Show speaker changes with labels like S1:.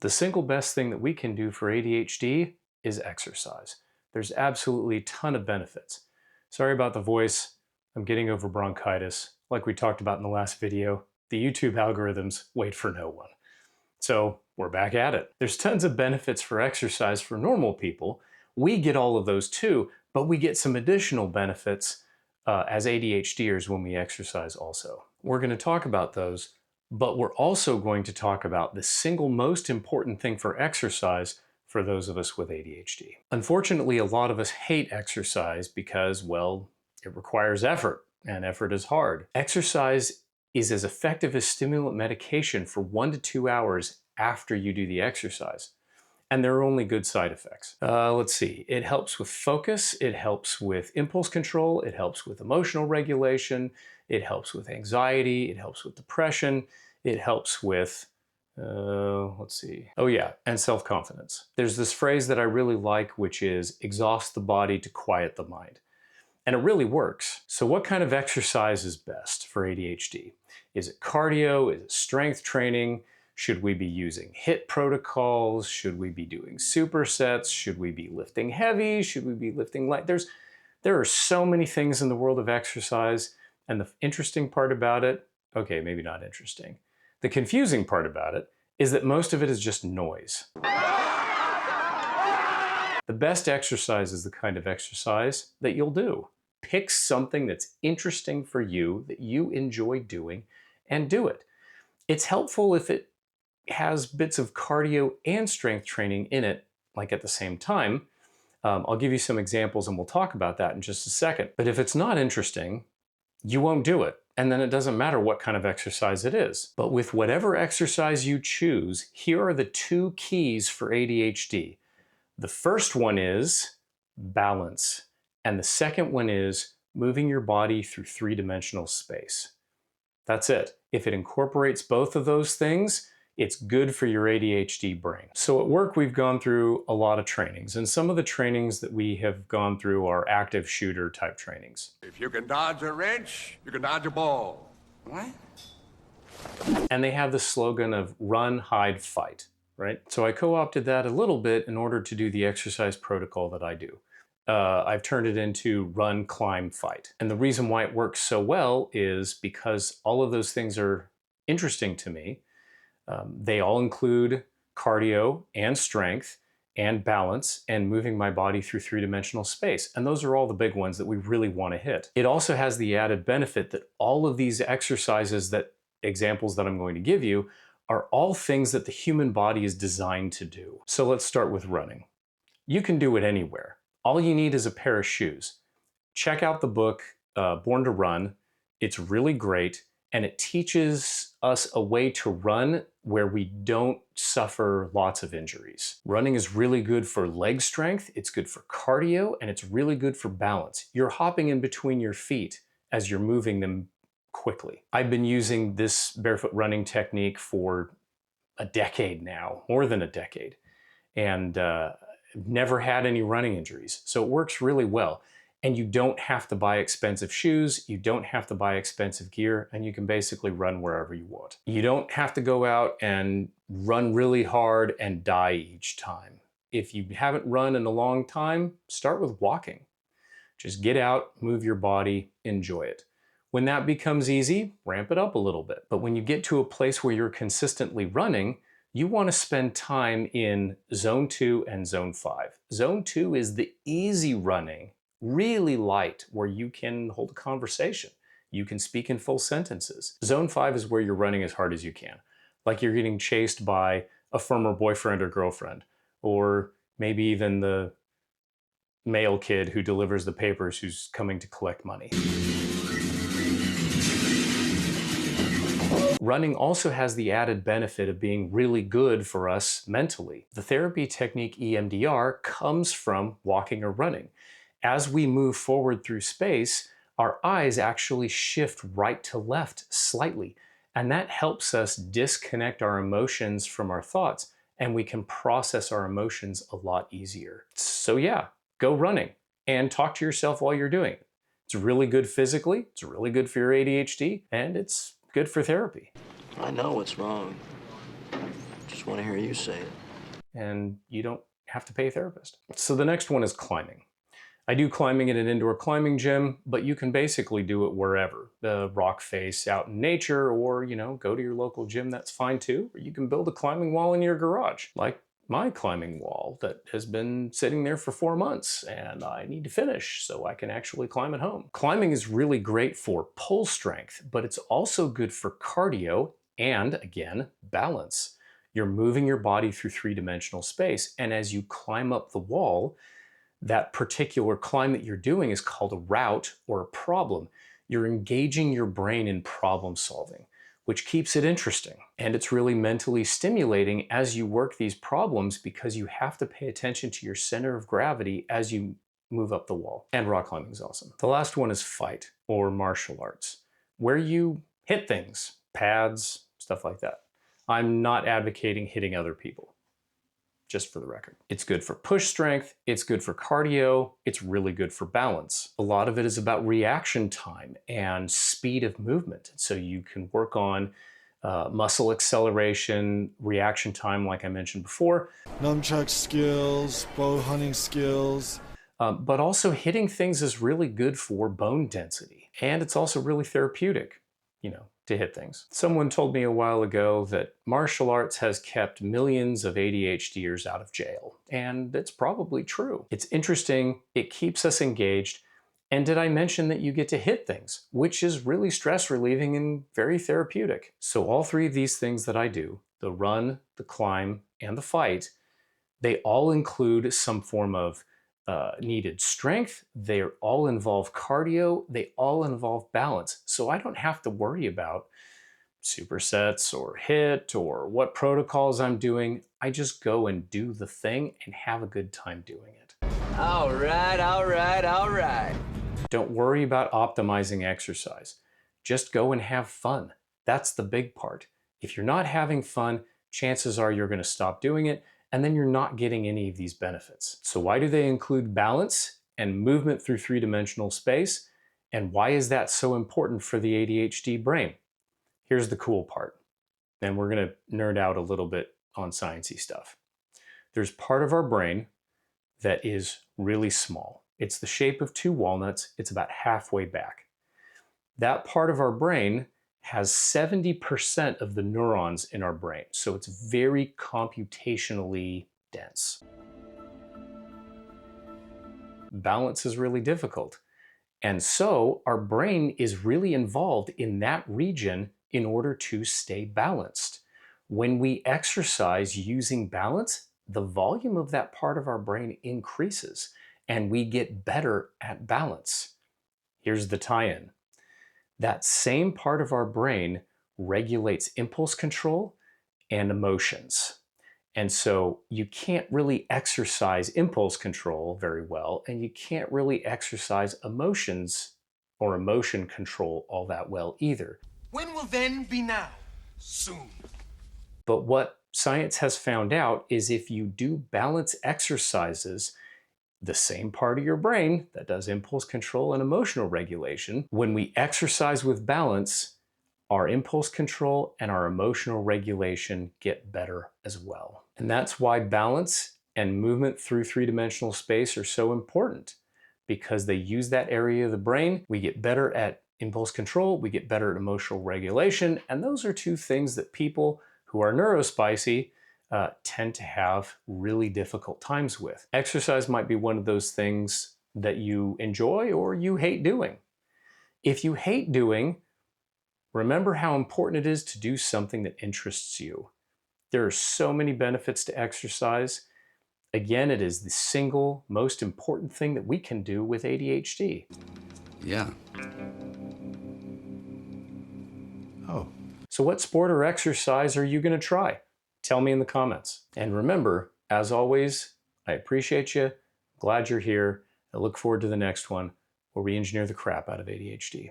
S1: The single best thing that we can do for ADHD is exercise. There's absolutely a ton of benefits. Sorry about the voice. I'm getting over bronchitis. Like we talked about in the last video, the YouTube algorithms wait for no one. So we're back at it. There's tons of benefits for exercise for normal people. We get all of those too, but we get some additional benefits as ADHDers when we exercise also. We're going to talk about those, but we're also going to talk about the single most important thing for exercise for those of us with ADHD. Unfortunately, a lot of us hate exercise because, well, it requires effort, and effort is hard. Exercise is as effective as stimulant medication for 1 to 2 hours after you do the exercise. And there are only good side effects. Let's see, it helps with focus, it helps with impulse control, it helps with emotional regulation, it helps with anxiety, it helps with depression, it helps with, let's see, oh yeah, and self-confidence. There's this phrase that I really like, which is exhaust the body to quiet the mind. And it really works. So what kind of exercise is best for ADHD? Is it cardio? Is it strength training? Should we be using HIIT protocols? Should we be doing supersets? Should we be lifting heavy? Should we be lifting light? There are so many things in the world of exercise, and the interesting part about it, okay, maybe not interesting. The confusing part about it is that most of it is just noise. The best exercise is the kind of exercise that you'll do. Pick something that's interesting for you, that you enjoy doing, and do it. It's helpful if it has bits of cardio and strength training in it, like at the same time. I'll give you some examples and we'll talk about that in just a second. But if it's not interesting, you won't do it. And then it doesn't matter what kind of exercise it is. But with whatever exercise you choose, here are the 2 keys for ADHD. The first one is balance. And the second one is moving your body through 3-dimensional space. That's it. If it incorporates both of those things, it's good for your ADHD brain. So at work, we've gone through a lot of trainings, and some of the trainings that we have gone through are active shooter type trainings.
S2: If you can dodge a wrench, you can dodge a ball. What?
S1: And they have the slogan of run, hide, fight, right? So I co-opted that a little bit in order to do the exercise protocol that I do. I've turned it into run, climb, fight. And the reason why it works so well is because all of those things are interesting to me. They all include cardio and strength and balance and moving my body through 3-dimensional space. And those are all the big ones that we really want to hit. It also has the added benefit that all of these exercises, examples that I'm going to give you, are all things that the human body is designed to do. So let's start with running. You can do it anywhere. All you need is a pair of shoes. Check out the book, Born to Run. It's really great, and it teaches us a way to run where we don't suffer lots of injuries. Running is really good for leg strength, it's good for cardio, and it's really good for balance. You're hopping in between your feet as you're moving them quickly. I've been using this barefoot running technique for a decade now, more than a decade, and never had any running injuries. So it works really well. And you don't have to buy expensive shoes, you don't have to buy expensive gear, and you can basically run wherever you want. You don't have to go out and run really hard and die each time. If you haven't run in a long time, start with walking. Just get out, move your body, enjoy it. When that becomes easy, ramp it up a little bit. But when you get to a place where you're consistently running, you want to spend time in zone 2 and zone 5. Zone 2 is the easy running, really light, where you can hold a conversation. You can speak in full sentences. Zone 5 is where you're running as hard as you can, like you're getting chased by a former boyfriend or girlfriend, or maybe even the mail kid who delivers the papers who's coming to collect money. Running also has the added benefit of being really good for us mentally. The therapy technique EMDR comes from walking or running. As we move forward through space, our eyes actually shift right to left slightly, and that helps us disconnect our emotions from our thoughts, and we can process our emotions a lot easier. So yeah, go running and talk to yourself while you're doing it. It's really good physically, it's really good for your ADHD, and it's good for therapy.
S3: I know what's wrong. Just want to hear you say it.
S1: And you don't have to pay a therapist. So the next one is climbing. I do climbing at an indoor climbing gym, but you can basically do it wherever. The rock face out in nature, or, go to your local gym, that's fine too. Or you can build a climbing wall in your garage, like my climbing wall that has been sitting there for 4 months and I need to finish so I can actually climb at home. Climbing is really great for pull strength, but it's also good for cardio and, again, balance. You're moving your body through three-dimensional space, and as you climb up the wall, that particular climb that you're doing is called a route or a problem. You're engaging your brain in problem solving, which keeps it interesting. And it's really mentally stimulating as you work these problems because you have to pay attention to your center of gravity as you move up the wall. And rock climbing is awesome. The last one is fight or martial arts, where you hit things, pads, stuff like that. I'm not advocating hitting other people, just for the record. It's good for push strength, it's good for cardio, it's really good for balance. A lot of it is about reaction time and speed of movement. So you can work on muscle acceleration, reaction time, like I mentioned before.
S4: Nunchuck skills, bow hunting skills.
S1: But also hitting things is really good for bone density. And it's also really therapeutic, to hit things. Someone told me a while ago that martial arts has kept millions of ADHDers out of jail, and it's probably true. It's interesting, it keeps us engaged, and did I mention that you get to hit things, which is really stress relieving and very therapeutic. So all three of these things that I do, the run, the climb, and the fight, they all include some form of needed strength, they all involve cardio, they all involve balance. So I don't have to worry about supersets or HIIT or what protocols I'm doing. I just go and do the thing and have a good time doing it.
S5: All right, all right, all right.
S1: Don't worry about optimizing exercise. Just go and have fun. That's the big part. If you're not having fun, chances are you're going to stop doing it, and then you're not getting any of these benefits. So why do they include balance and movement through three-dimensional space? And why is that so important for the ADHD brain? Here's the cool part. And we're going to nerd out a little bit on sciencey stuff. There's part of our brain that is really small. It's the shape of 2 walnuts. It's about halfway back. That part of our brain has 70% of the neurons in our brain, so it's very computationally dense. Balance is really difficult, and so our brain is really involved in that region in order to stay balanced. When we exercise using balance, the volume of that part of our brain increases, and we get better at balance. Here's the tie-in. That same part of our brain regulates impulse control and emotions. And so you can't really exercise impulse control very well, and you can't really exercise emotions or emotion control all that well either.
S5: When will then be now? Soon.
S1: But what science has found out is if you do balance exercises, the same part of your brain that does impulse control and emotional regulation, when we exercise with balance, our impulse control and our emotional regulation get better as well. And that's why balance and movement through three-dimensional space are so important, because they use that area of the brain. We get better at impulse control, we get better at emotional regulation, and those are 2 things that people who are neurospicy tend to have really difficult times with. Exercise might be one of those things that you enjoy or you hate doing. If you hate doing, remember how important it is to do something that interests you. There are so many benefits to exercise. Again, it is the single most important thing that we can do with ADHD.
S6: Yeah.
S4: Oh.
S1: So what sport or exercise are you going to try? Tell me in the comments. And remember, as always, I appreciate you. Glad you're here. I look forward to the next one where we engineer the crap out of ADHD.